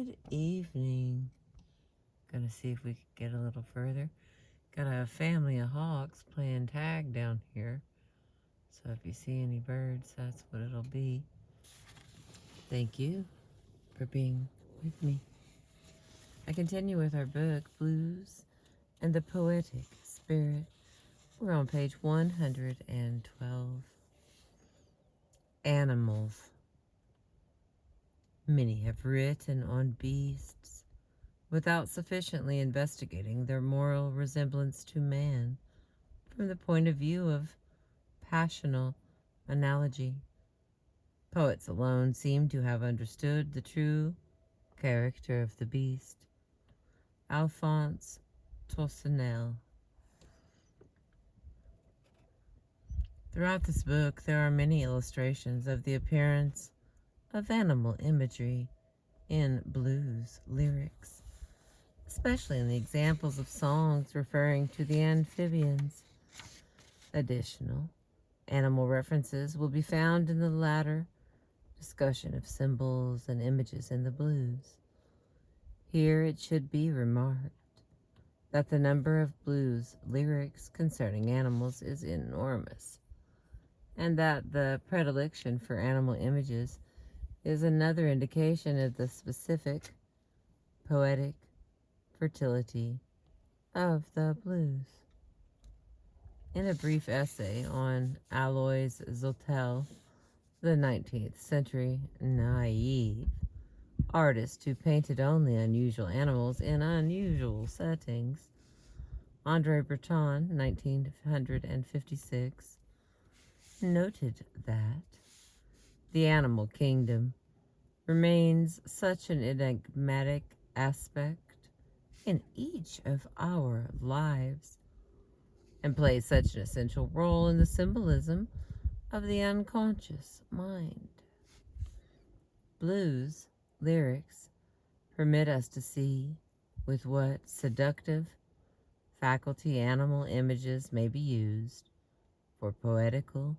Good evening. Gonna see if we can get a little further. Got a family of hawks playing tag down here. So if you see any birds, that's what it'll be. Thank you for being with me. I continue with our book, Blues and the Poetic Spirit. We're on page 112. Animals. Many have written on beasts without sufficiently investigating their moral resemblance to man from the point of view of passional analogy. Poets alone seem to have understood the true character of the beast. Alphonse Toussaint. Throughout this book, there are many illustrations of the appearance of animal imagery in blues lyrics, especially in the examples of songs referring to the amphibians. Additional animal references will be found in the latter discussion of symbols and images in the blues. Here it should be remarked that the number of blues lyrics concerning animals is enormous, and that the predilection for animal images is another indication of the specific poetic fertility of the blues. In a brief essay on Alois Zottel, the 19th century naive artist who painted only unusual animals in unusual settings, André Breton, 1956, noted that the animal kingdom remains such an enigmatic aspect in each of our lives and plays such an essential role in the symbolism of the unconscious mind. Blues lyrics permit us to see with what seductive faculty animal images may be used for poetical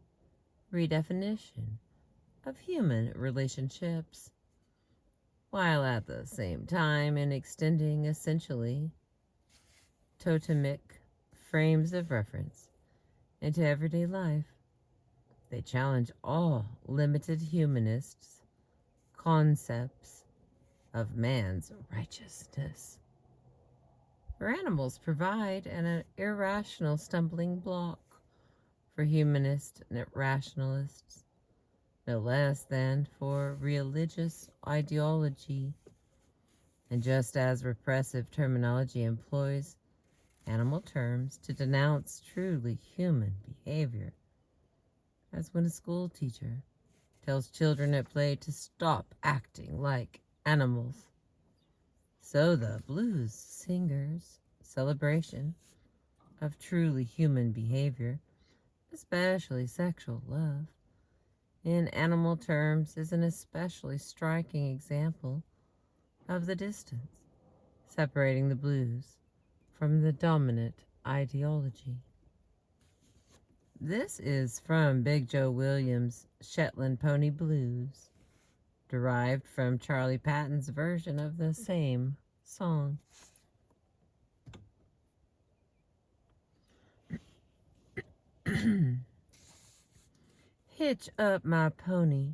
redefinition of human relationships, while at the same time in extending essentially totemic frames of reference into everyday life. They challenge all limited humanists' concepts of man's righteousness. For animals provide an irrational stumbling block for humanist rationalists, no less than for religious ideology. And just as repressive terminology employs animal terms to denounce truly human behavior, as when a school teacher tells children at play to stop acting like animals, so the blues singers' celebration of truly human behavior, especially sexual love, in animal terms is an especially striking example of the distance separating the blues from the dominant ideology. This is from Big Joe Williams' Shetland Pony Blues, derived from Charlie Patton's version of the same song. Hitch up my pony,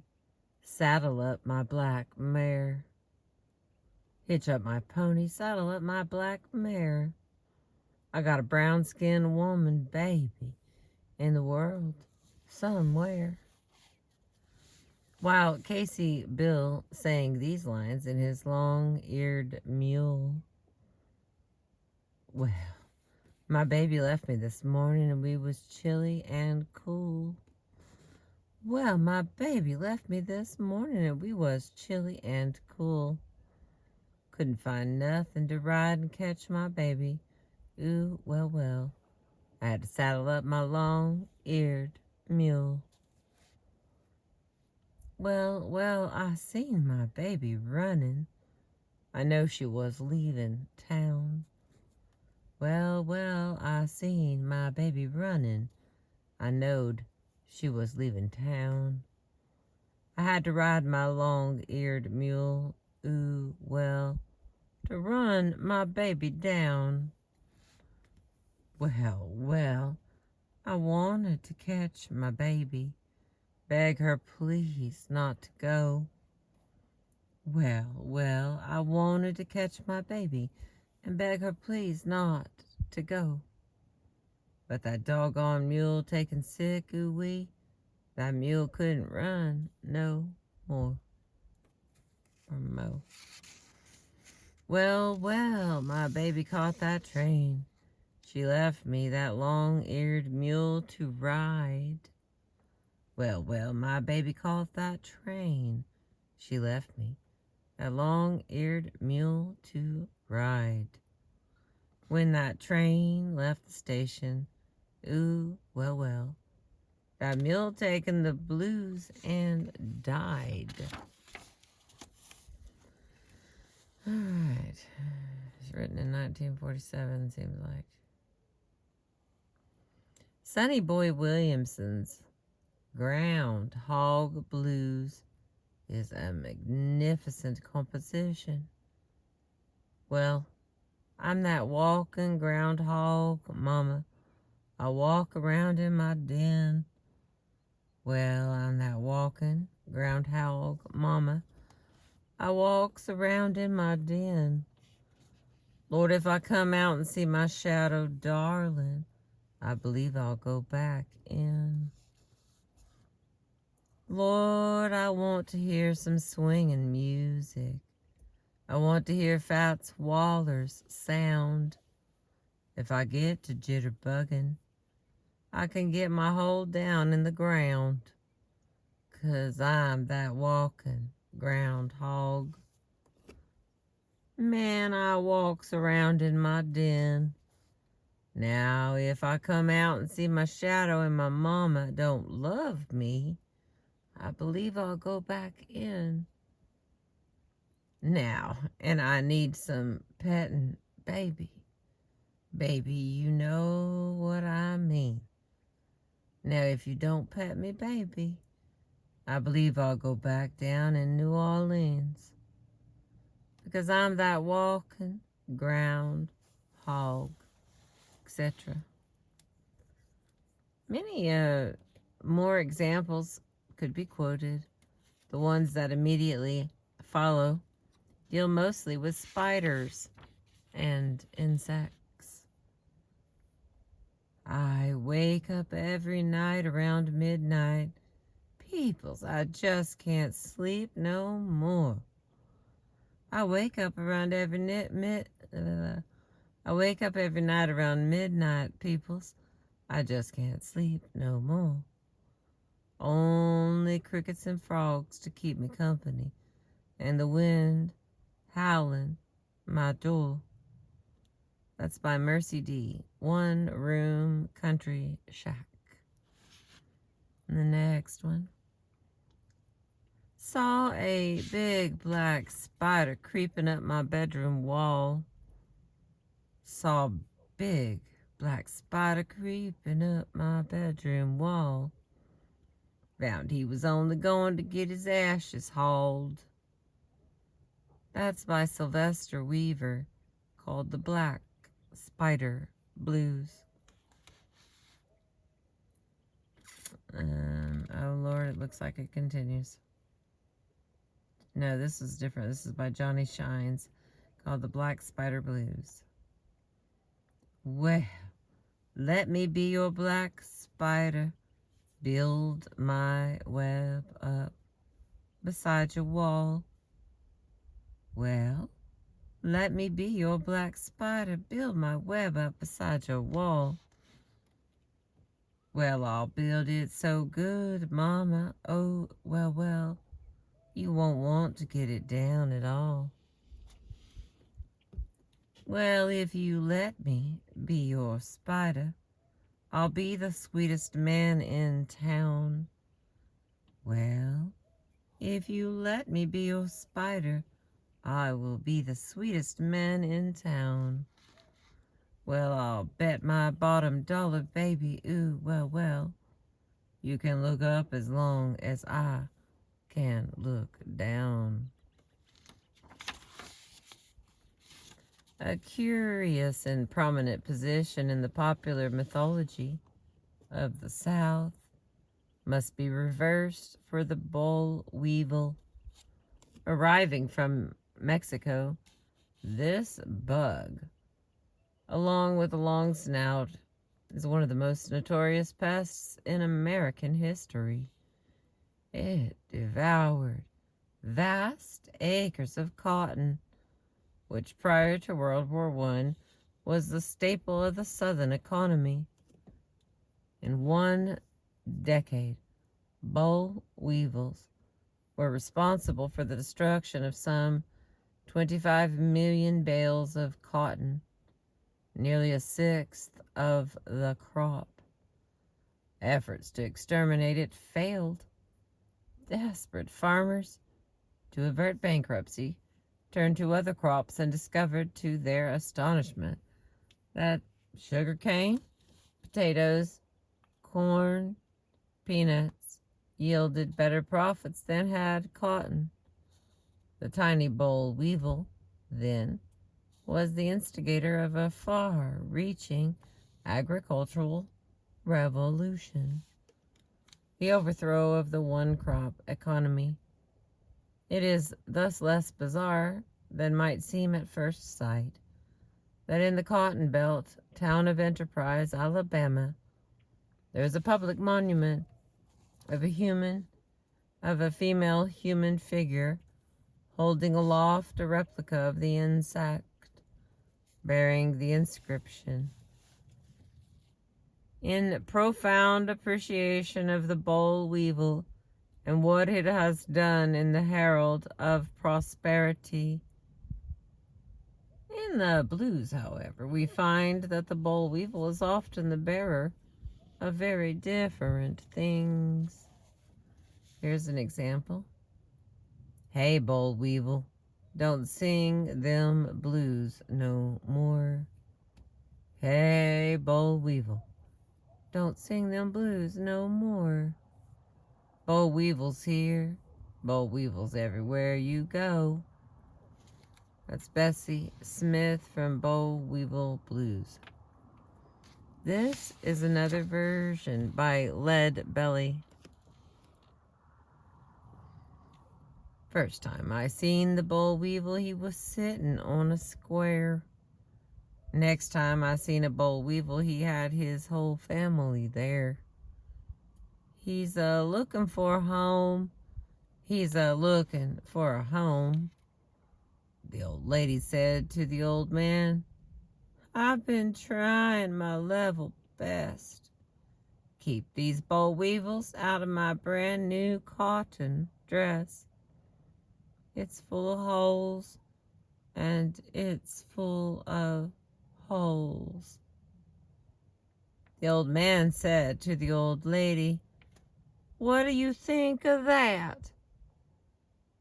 saddle up my black mare. Hitch up my pony, saddle up my black mare. I got a brown-skinned woman baby in the world somewhere. While Casey Bill sang these lines in his long-eared mule. Well, my baby left me this morning and we was chilly and cool. Well, my baby left me this morning and we was chilly and cool. Couldn't find nothing to ride and catch my baby. Ooh, well, well. I had to saddle up my long-eared mule. Well, well, I seen my baby running. I know she was leaving town. Well, well, I seen my baby running. I knowed she was leaving town. I had to ride my long-eared mule. ooh, well, to run my baby down. Well, well, I wanted to catch my baby, beg her please not to go. Well, well, I wanted to catch my baby and beg her please not to go. But that doggone mule taken sick, ooh-wee, that mule couldn't run no more or mo. Well, well, my baby caught that train. She left me that long-eared mule to ride. Well, well, my baby caught that train. She left me that long-eared mule to ride. When that train left the station, ooh, well, well, that mule taken the blues and died. All right. It's written in 1947, seems like. Sonny Boy Williamson's Groundhog Blues is a magnificent composition. Well, I'm that walking groundhog, mama. I walk around in my den. Well, I'm that walking groundhog, mama. I walks around in my den. Lord, if I come out and see my shadow, darling, I believe I'll go back in. Lord, I want to hear some swinging music. I want to hear Fats Waller's sound. If I get to jitterbugging, I can get my hold down in the ground, 'cause I'm that walking groundhog. Man, I walks around in my den. Now, if I come out and see my shadow and my mama don't love me, I believe I'll go back in. Now, and I need some petting, baby. Baby, you know what I mean. Now, if you don't pet me, baby, I believe I'll go back down in New Orleans. Because I'm that walking ground hog, etc. Many more examples could be quoted. The ones that immediately follow deal mostly with spiders and insects. I wake up every night around midnight. Peoples, I just can't sleep no more. I wake up around every I wake up every night around midnight, peoples. I just can't sleep no more. Only crickets and frogs to keep me company, and the wind howling my door. That's by Mercy D. One Room Country Shack. And the next one. Saw a big black spider creeping up my bedroom wall. Saw a big black spider creeping up my bedroom wall. Found he was only going to get his ashes hauled. That's by Sylvester Weaver, called The Black Spider Blues. Oh Lord, it looks like it continues. No, this is different. This is by Johnny Shines, called The Black Spider Blues. Well, let me be your black spider, build my web up beside your wall. Well, let me be your black spider, build my web up beside your wall. Well, I'll build it so good, mama, oh, well, well, you won't want to get it down at all. Well, if you let me be your spider, I'll be the sweetest man in town. Well, if you let me be your spider, I will be the sweetest man in town. Well, I'll bet my bottom dollar, baby, ooh, well, well, you can look up as long as I can look down. A curious and prominent position in the popular mythology of the South must be reversed for the boll weevil. Arriving from Mexico, this bug, along with a long snout, is one of the most notorious pests in American history. It devoured vast acres of cotton, which prior to World War I was the staple of the Southern economy. In one decade, boll weevils were responsible for the destruction of some 25 million bales of cotton, nearly a sixth of the crop. Efforts to exterminate it failed. Desperate farmers, to avert bankruptcy, turned to other crops and discovered, to their astonishment, that sugarcane, potatoes, corn, peanuts yielded better profits than had cotton. The tiny boll weevil, then, was the instigator of a far-reaching agricultural revolution, the overthrow of the one-crop economy. It is thus less bizarre than might seem at first sight that in the Cotton Belt town of Enterprise, Alabama, there is a public monument of a female human figure holding aloft a replica of the insect, bearing the inscription, "In profound appreciation of the boll weevil and what it has done in the herald of prosperity." In the blues, however, we find that the boll weevil is often the bearer of very different things. Here's an example. "Hey, boll weevil, don't sing them blues no more. Hey, boll weevil, don't sing them blues no more. Boll weevils here, boll weevils everywhere you go." That's Bessie Smith from Boll Weevil Blues. This is another version by Lead Belly. "First time I seen the boll weevil, he was sittin' on a square. Next time I seen a boll weevil, he had his whole family there. He's looking for a home. He's looking for a home." The old lady said to the old man, "I've been trying my level best. Keep these boll weevils out of my brand new cotton dress. It's full of holes, and it's full of holes." The old man said to the old lady, "What do you think of that?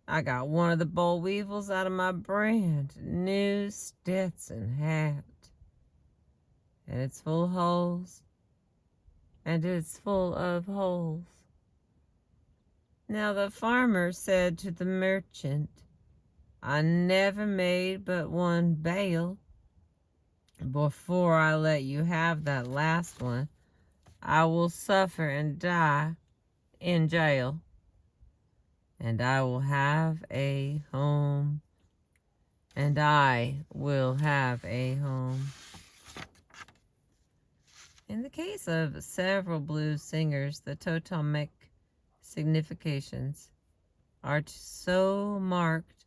I got one of the boll weevils out of my brand new Stetson hat. And it's full of holes. And it's full of holes." Now the farmer said to the merchant, "I never made but one bale. Before I let you have that last one, I will suffer and die in jail. And I will have a home. And I will have a home." In the case of several blues singers, the totemic significations are so marked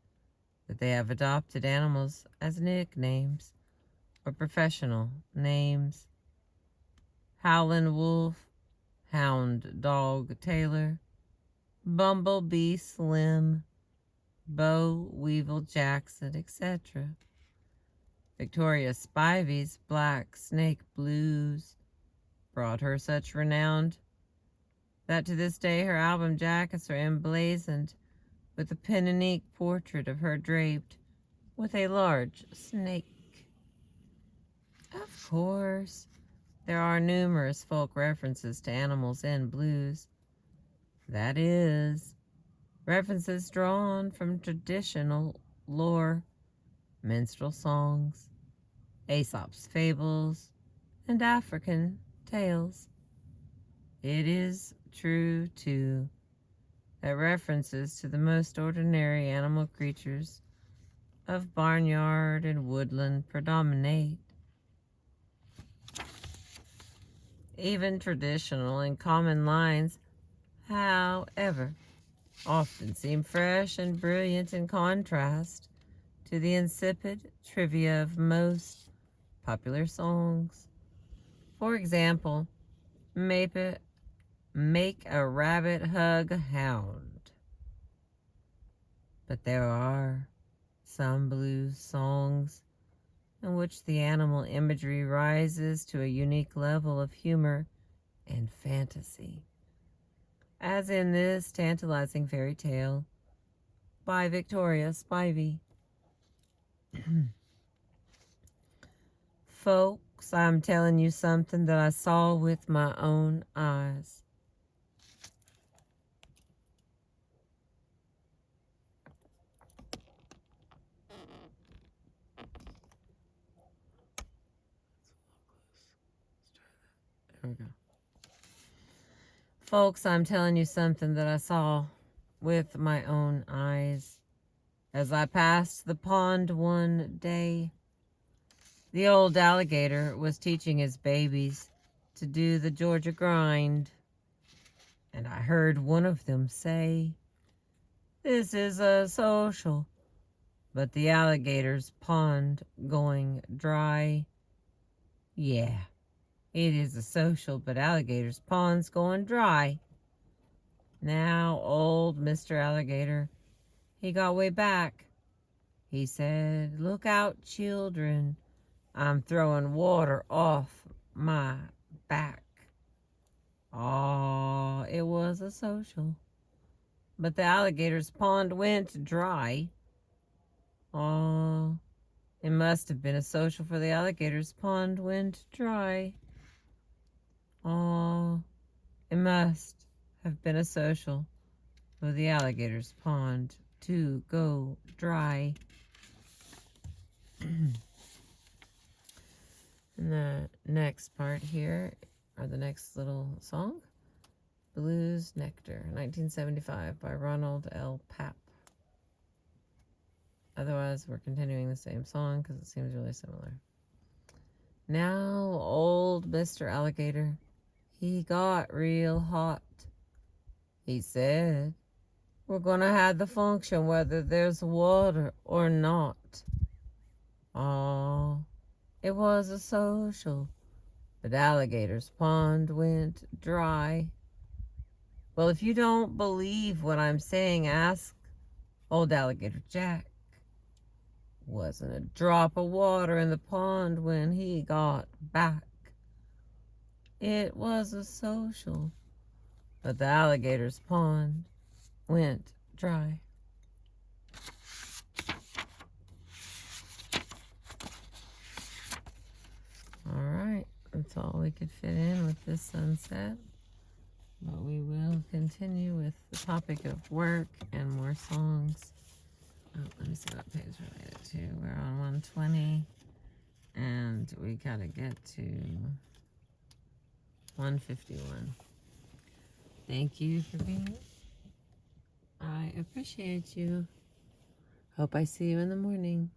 that they have adopted animals as nicknames or professional names. Howlin' Wolf, Hound Dog Taylor, Bumblebee Slim, Boll Weevil Jackson, etc. Victoria Spivey's Black Snake Blues brought her such renown that to this day her album jackets are emblazoned with a pen and ink portrait of her draped with a large snake. Of course, there are numerous folk references to animals in blues. That is, references drawn from traditional lore, minstrel songs, Aesop's fables, and African tales. It is true, too, that references to the most ordinary animal creatures of barnyard and woodland predominate. Even traditional and common lines, however, often seem fresh and brilliant in contrast to the insipid trivia of most popular songs. For example, make a rabbit hug a hound. But there are some blues songs in which the animal imagery rises to a unique level of humor and fantasy, as in this tantalizing fairy tale by Victoria Spivey. Folks, I'm telling you something that I saw with my own eyes. There we go. Folks, I'm telling you something that I saw with my own eyes as I passed the pond one day. The old alligator was teaching his babies to do the Georgia grind, and I heard one of them say, "This is a social, but the alligator's pond going dry." Yeah, it is a social, but alligator's pond's going dry. Now, old Mr. Alligator, he got way back. He said, "Look out, children. I'm throwing water off my back." Oh, it was a social, but the alligator's pond went dry. Oh, it must have been a social, for the alligator's pond went dry. Oh, it must have been a social for the alligator's pond to go dry. And the next part here, or the next little song, Blues Nectar, 1975 by Ronald L. Papp. Otherwise, we're continuing the same song because it seems really similar. Now, old Mr. Alligator, he got real hot. He said, "We're going to have the function whether there's water or not." Oh, it was a social, but alligator's pond went dry. Well, if you don't believe what I'm saying, ask old Alligator Jack. Wasn't a drop of water in the pond when he got back. It was a social, but the alligator's pond went dry. All right, that's all we could fit in with this sunset. But we will continue with the topic of work and more songs. Oh, let me see what page related to. We're on 120, and we gotta get to 151. Thank you for being here. I appreciate you. Hope I see you in the morning.